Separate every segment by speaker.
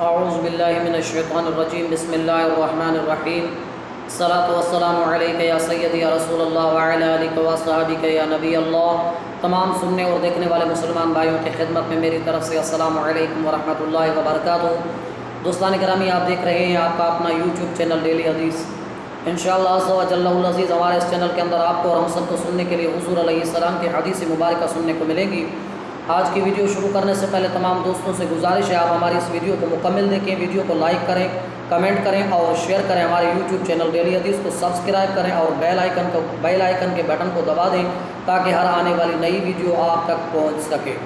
Speaker 1: اعوذ باللہ من الشیطان الرجیم بسم اللہ الرحمن الرحیم الصلاۃ والسلام علیک یا سیدی یا رسول اللہ وعلی آلک واصحابک یا نبی اللہ۔ تمام سننے اور دیکھنے والے مسلمان بھائیوں کی خدمت میں میری طرف سے السلام علیکم ورحمۃ اللہ وبرکاتہ۔ دوستان گرامی، آپ دیکھ رہے ہیں آپ کا اپنا یوٹیوب چینل ڈیلی حدیث۔ انشاءاللہ عز و جل العزیز ہمارے اس چینل کے اندر آپ کو اور ہم سب کو سننے کے لیے حضور علیہ السلام کی حدیث مبارکہ سننے کو ملے گی۔ آج کی ویڈیو شروع کرنے سے پہلے تمام دوستوں سے گزارش ہے، آپ ہماری اس ویڈیو کو مکمل دیکھیں، ویڈیو کو لائک کریں، کمنٹ کریں اور شیئر کریں، ہمارے یوٹیوب چینل ڈیلی حدیث کو سبسکرائب کریں اور بیل آئیکن کے بٹن کو دبا دیں تاکہ ہر آنے والی نئی ویڈیو آپ تک پہنچ سکے۔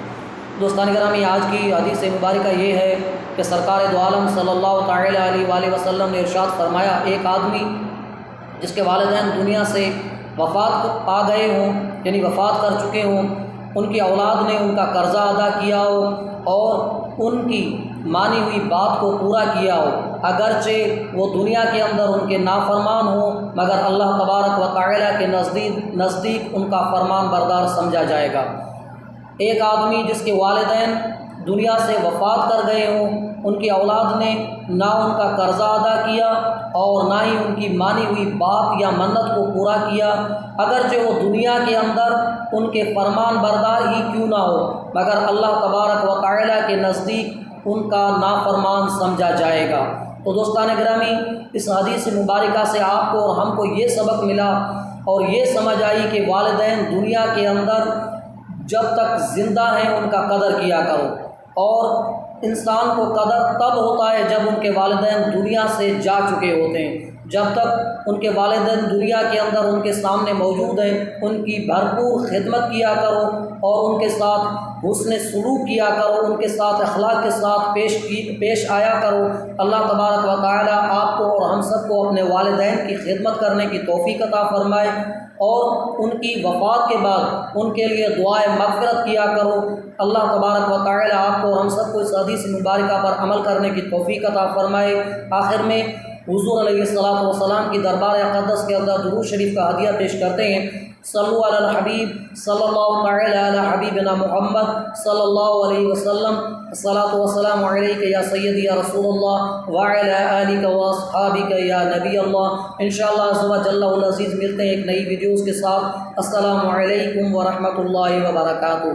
Speaker 1: دوستان گرامی، آج کی حدیث مبارکہ یہ ہے کہ سرکار دو عالم صلی اللہ تعالی علیہ وآلہ وسلم نے ارشاد فرمایا، ایک آدمی جس کے والدین دنیا سے وفات پا گئے ہوں، یعنی وفات کر چکے ہوں، ان کی اولاد نے ان کا قرضہ ادا کیا ہو اور ان کی مانی ہوئی بات کو پورا کیا ہو، اگرچہ وہ دنیا کے اندر ان کے نافرمان ہوں، مگر اللہ تبارک و تعالی کے نزدیک ان کا فرمان بردار سمجھا جائے گا۔ ایک آدمی جس کے والدین دنیا سے وفات کر گئے ہوں، ان کی اولاد نے نہ ان کا قرضہ ادا کیا اور نہ ہی ان کی مانی ہوئی بات یا منت کو پورا کیا، اگرچہ وہ دنیا کے اندر ان کے فرمان بردار ہی کیوں نہ ہو، مگر اللہ تبارک و تعالی کے نزدیک ان کا نافرمان سمجھا جائے گا۔ تو دوستان گرامی، اس حدیث مبارکہ سے آپ کو اور ہم کو یہ سبق ملا اور یہ سمجھ آئی کہ والدین دنیا کے اندر جب تک زندہ ہیں ان کا قدر کیا کرو، اور انسان کو قدر تب ہوتا ہے جب ان کے والدین دنیا سے جا چکے ہوتے ہیں۔ جب تک ان کے والدین دنیا کے اندر ان کے سامنے موجود ہیں، ان کی بھرپور خدمت کیا کرو اور ان کے ساتھ حسن سلوک کیا کرو، ان کے ساتھ اخلاق کے ساتھ پیش آیا کرو۔ اللہ تبارک و تعالی آپ کو اور ہم سب کو اپنے والدین کی خدمت کرنے کی توفیق عطا فرمائے، اور ان کی وفات کے بعد ان کے لیے دعائے مغفرت کیا کرو۔ اللہ تبارک و تعالی آپ کو اور ہم سب کو اس حدیث مبارکہ پر عمل کرنے کی توفیق عطا فرمائے۔ آخر میں حضور علیہ السلام کی دربار اقدس کے اندر درود شریف کا ہدیہ پیش کرتے ہیں۔ صلو علی الحبیب صلی اللہ تعالی علی حبیبنا محمد صلی اللہ علیہ وسلم، الصلاۃ والسلام علیک یا سیدی یا رسول اللہ وعلی آلک واصحابک یا نبی اللہ۔ انشاءاللہ عز و جل العزیز ملتے ہیں ایک نئی ویڈیوز کے ساتھ۔ السلام علیکم ورحمۃ اللہ وبرکاتہ۔